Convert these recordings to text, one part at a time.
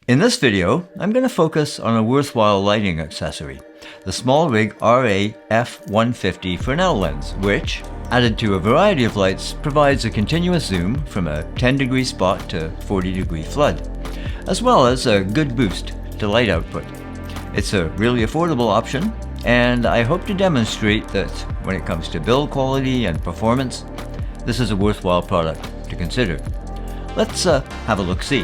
In this video, I'm going to focus on a worthwhile lighting accessory, the SmallRig RA-F150 Fresnel Lens, which, added to a variety of lights, provides a continuous zoom from a 10-degree spot to 40-degree flood, as well as a good boost to light output. It's a really affordable option, and I hope to demonstrate that when it comes to build quality and performance, this is a worthwhile product to consider. Let's have a look-see.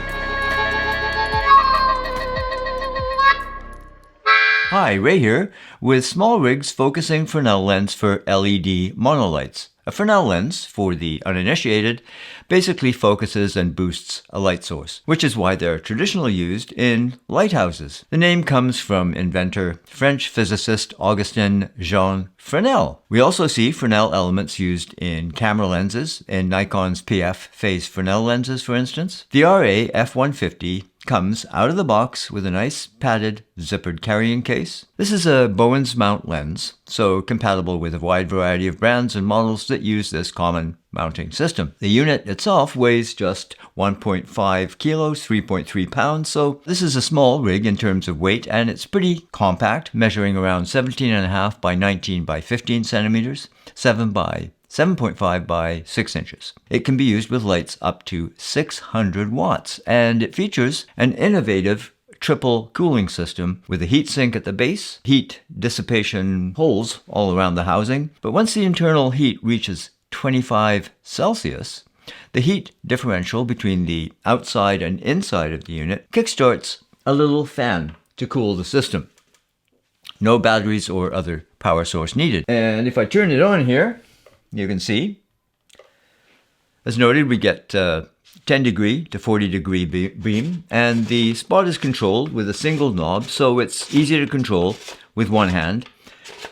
Hi, Ray here with SmallRig's focusing Fresnel lens for LED monolights. A Fresnel lens, for the uninitiated, basically focuses and boosts a light source, which is why they're traditionally used in lighthouses. The name comes from inventor, French physicist Augustin Jean Fresnel. We also see Fresnel elements used in camera lenses, in Nikon's PF phase Fresnel lenses for instance. The RA-F150 comes out of the box with a nice padded zippered carrying case. This is a Bowens mount lens, so compatible with a wide variety of brands and models that use this common mounting system. The unit itself weighs just 1.5 kilos, 3.3 pounds, so this is a small rig in terms of weight, and it's pretty compact, measuring around 17.5 by 19 by 15 centimeters, 7 by 7.5 by 6 inches. It can be used with lights up to 600 watts, and it features an innovative triple cooling system with a heat sink at the base, heat dissipation holes all around the housing. But once the internal heat reaches 25 Celsius, the heat differential between the outside and inside of the unit kickstarts a little fan to cool the system. No batteries or other power source needed. And if I turn it on here, you can see, as noted, we get 10 degree to 40 degree beam, and the spot is controlled with a single knob, so it's easy to control with one hand.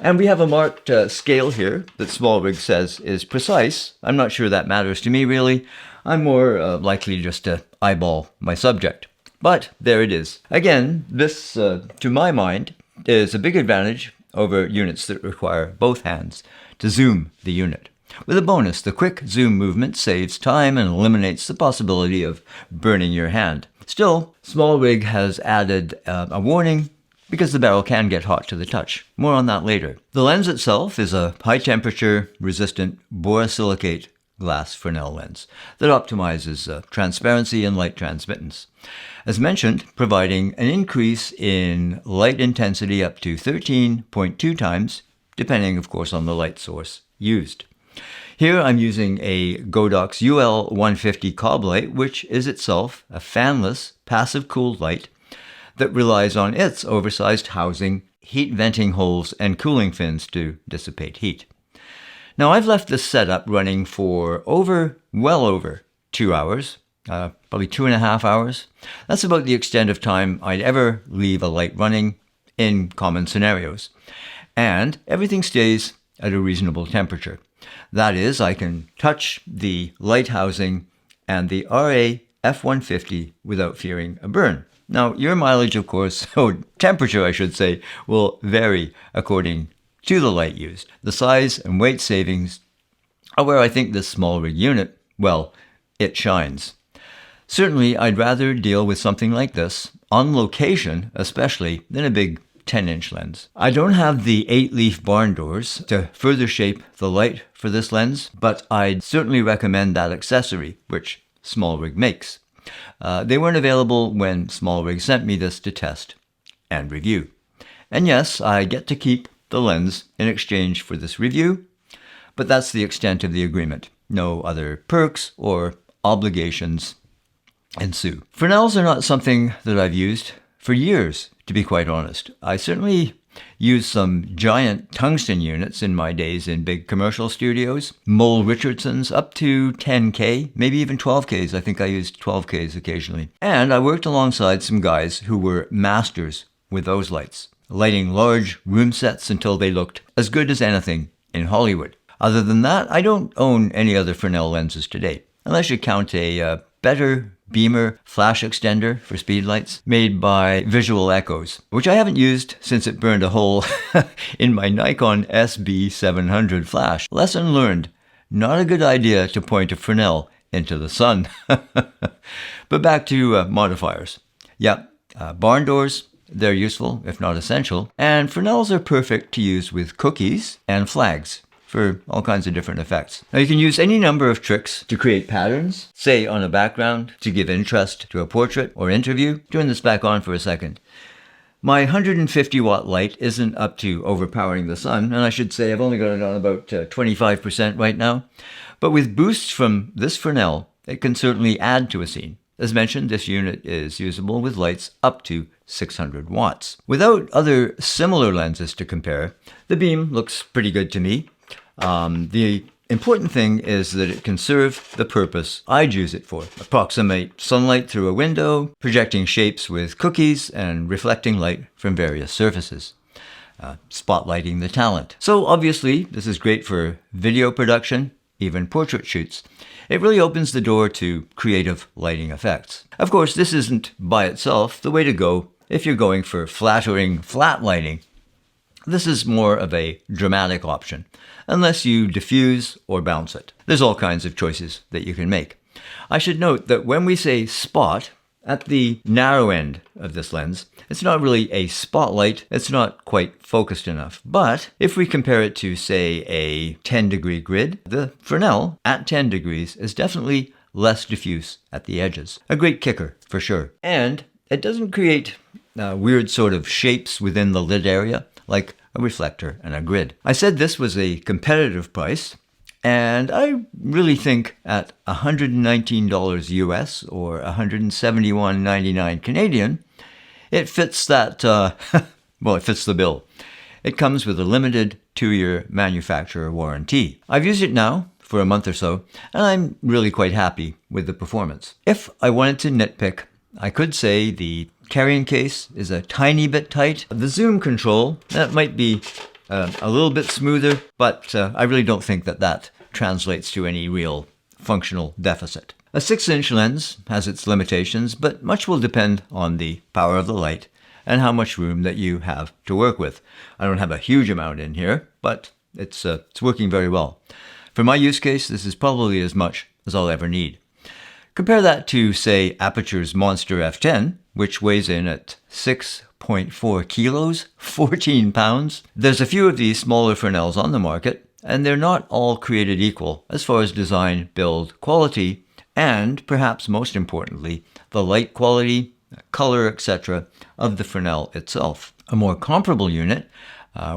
And we have a marked scale here that SmallRig says is precise. I'm not sure that matters to me really. I'm more likely just to eyeball my subject. But there it is. Again, this, to my mind, is a big advantage over units that require both hands to zoom the unit. With a bonus, the quick zoom movement saves time and eliminates the possibility of burning your hand. Still, SmallRig has added a warning because the barrel can get hot to the touch. More on that later. The lens itself is a high-temperature, resistant borosilicate glass Fresnel lens that optimizes transparency and light transmittance. As mentioned, providing an increase in light intensity up to 13.2 times, depending, of course, on the light source used. Here I'm using a Godox UL150 cob light, which is itself a fanless, passive cooled light that relies on its oversized housing, heat venting holes, and cooling fins to dissipate heat. Now I've left this setup running for well over 2 hours, probably 2.5 hours. That's about the extent of time I'd ever leave a light running in common scenarios. And everything stays at a reasonable temperature. That is, I can touch the light housing and the RA-F150 without fearing a burn. Now, your mileage, of course, or temperature, I should say, will vary according to the light used. The size and weight savings are where I think this SmallRig unit, well, it shines. Certainly, I'd rather deal with something like this, on location especially, than a big 10-inch lens. I don't have the 8-leaf barn doors to further shape the light for this lens, but I'd certainly recommend that accessory, which SmallRig makes. They weren't available when SmallRig sent me this to test and review. And yes, I get to keep the lens in exchange for this review, but that's the extent of the agreement. No other perks or obligations ensue. Fresnels are not something that I've used for years, to be quite honest. I certainly used some giant tungsten units in my days in big commercial studios. Mole Richardson's up to 10K, maybe even 12Ks. I think I used 12Ks occasionally. And I worked alongside some guys who were masters with those lights, lighting large room sets until they looked as good as anything in Hollywood. Other than that, I don't own any other Fresnel lenses today, unless you count a better beamer flash extender for speedlights made by Visual Echoes, which I haven't used since it burned a hole in my Nikon SB700 flash. Lesson learned, not a good idea to point a Fresnel into the sun. But back to modifiers. Yeah, Barn doors, they're useful, if not essential. And Fresnels are perfect to use with cookies and flags for all kinds of different effects. Now you can use any number of tricks to create patterns, say on a background, to give interest to a portrait or interview. Turn this back on for a second. My 150 watt light isn't up to overpowering the sun, and I should say I've only got it on about 25% right now. But with boosts from this Fresnel, it can certainly add to a scene. As mentioned, this unit is usable with lights up to 600 watts. Without other similar lenses to compare, the beam looks pretty good to me. The important thing is that it can serve the purpose I'd use it for. Approximate sunlight through a window, projecting shapes with cookies, and reflecting light from various surfaces. Spotlighting the talent. So obviously, this is great for video production, even portrait shoots. It really opens the door to creative lighting effects. Of course, this isn't by itself the way to go if you're going for flattering flat lighting. This is more of a dramatic option, unless you diffuse or bounce it. There's all kinds of choices that you can make. I should note that when we say spot, at the narrow end of this lens, it's not really a spotlight, it's not quite focused enough. But if we compare it to, say, a 10-degree grid, the Fresnel at 10 degrees is definitely less diffuse at the edges. A great kicker, for sure. And it doesn't create weird sort of shapes within the lid area, like a reflector and a grid. I said this was a competitive price, and I really think at $119 US or $171.99 Canadian, it fits that, well, it fits the bill. It comes with a limited 2-year manufacturer warranty. I've used it now for a month or so, and I'm really quite happy with the performance. If I wanted to nitpick, I could say the carrying case is a tiny bit tight. The zoom control, that might be a little bit smoother, but I really don't think that that translates to any real functional deficit. A 6-inch lens has its limitations, but much will depend on the power of the light and how much room that you have to work with. I don't have a huge amount in here, but it's working very well. For my use case, this is probably as much as I'll ever need. Compare that to, say, Aperture's Monster F10, which weighs in at 6.4 kilos, 14 pounds. There's a few of these smaller Fresnels on the market, and they're not all created equal as far as design, build, quality, and perhaps most importantly, the light quality, color, etc. of the Fresnel itself. A more comparable unit,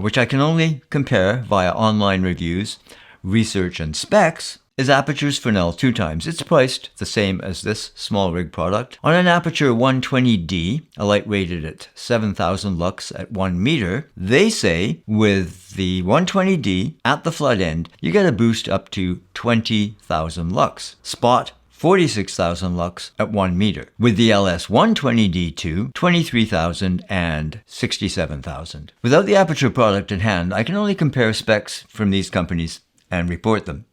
which I can only compare via online reviews, research, and specs, is Aperture's Fresnel 2x. It's priced the same as this SmallRig product. On an Aperture 120D, a light rated at 7,000 lux at 1 meter, they say with the 120D at the flood end, you get a boost up to 20,000 lux. Spot 46,000 lux at 1 meter. With the LS 120D2, 23,000 and 67,000. Without the Aperture product at hand, I can only compare specs from these companies and report them.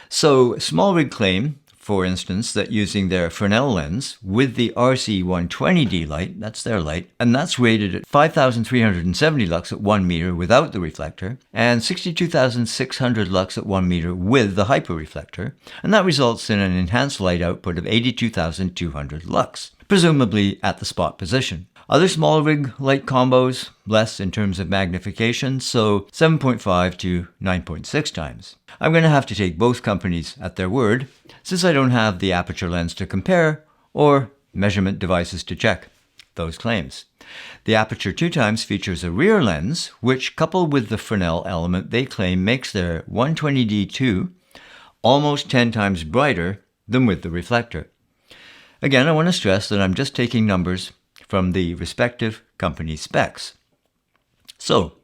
So SmallRig claim, for instance, that using their Fresnel lens with the RC120D light, that's their light, and that's rated at 5,370 lux at 1 meter without the reflector, and 62,600 lux at 1 meter with the hyperreflector, and that results in an enhanced light output of 82,200 lux, presumably at the spot position. Other SmallRig light combos, less in terms of magnification, so 7.5 to 9.6 times. I'm going to have to take both companies at their word, since I don't have the Aperture lens to compare or measurement devices to check those claims. The Aperture 2x features a rear lens, which coupled with the Fresnel element they claim makes their 120D2 almost 10 times brighter than with the reflector. Again, I want to stress that I'm just taking numbers from the respective company specs. So,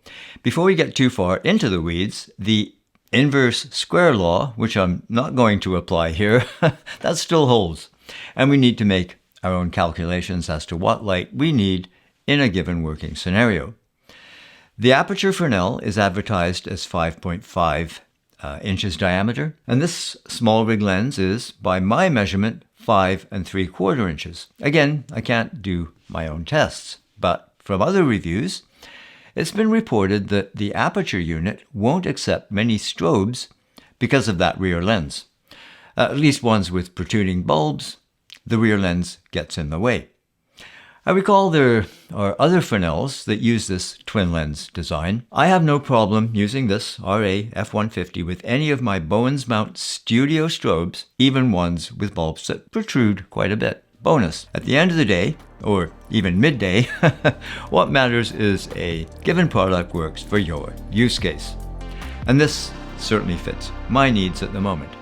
before we get too far into the weeds, the inverse square law, which I'm not going to apply here, that still holds. And we need to make our own calculations as to what light we need in a given working scenario. The Aperture Fresnel is advertised as 5.5 inches diameter, and this SmallRig lens is, by my measurement, 5 3/4 inches. Again, I can't do my own tests, but from other reviews, it's been reported that the Aperture unit won't accept many strobes because of that rear lens. At least ones with protruding bulbs, the rear lens gets in the way. I recall there are other Fresnels that use this twin lens design. I have no problem using this RA-F150 with any of my Bowens Mount studio strobes, even ones with bulbs that protrude quite a bit. Bonus, at the end of the day, or even midday, what matters is a given product works for your use case. And this certainly fits my needs at the moment.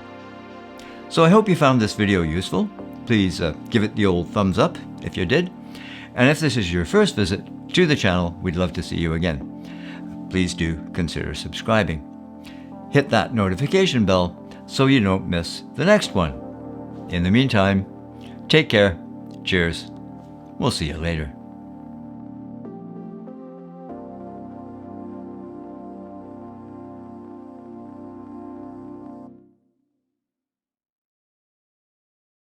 So I hope you found this video useful. Please give it the old thumbs up if you did. And if this is your first visit to the channel, we'd love to see you again. Please do consider subscribing. Hit that notification bell so you don't miss the next one. In the meantime, take care. Cheers. We'll see you later.